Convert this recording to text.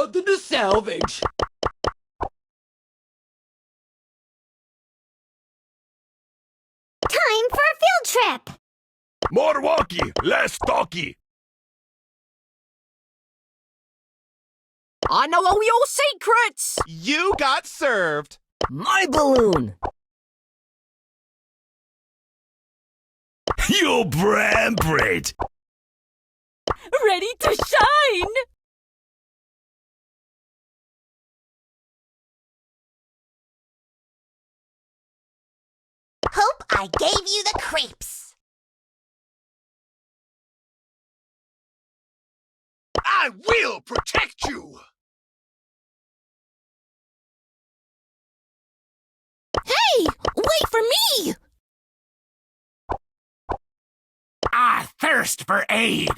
Nothing to salvage. Time for a field trip! More walkie, less talkie. I know all your secrets! You got served. My balloon! You bramprit. Ready to shine! Hope I gave you the creeps. I will protect you. Hey! Wait for me! I thirst for aid.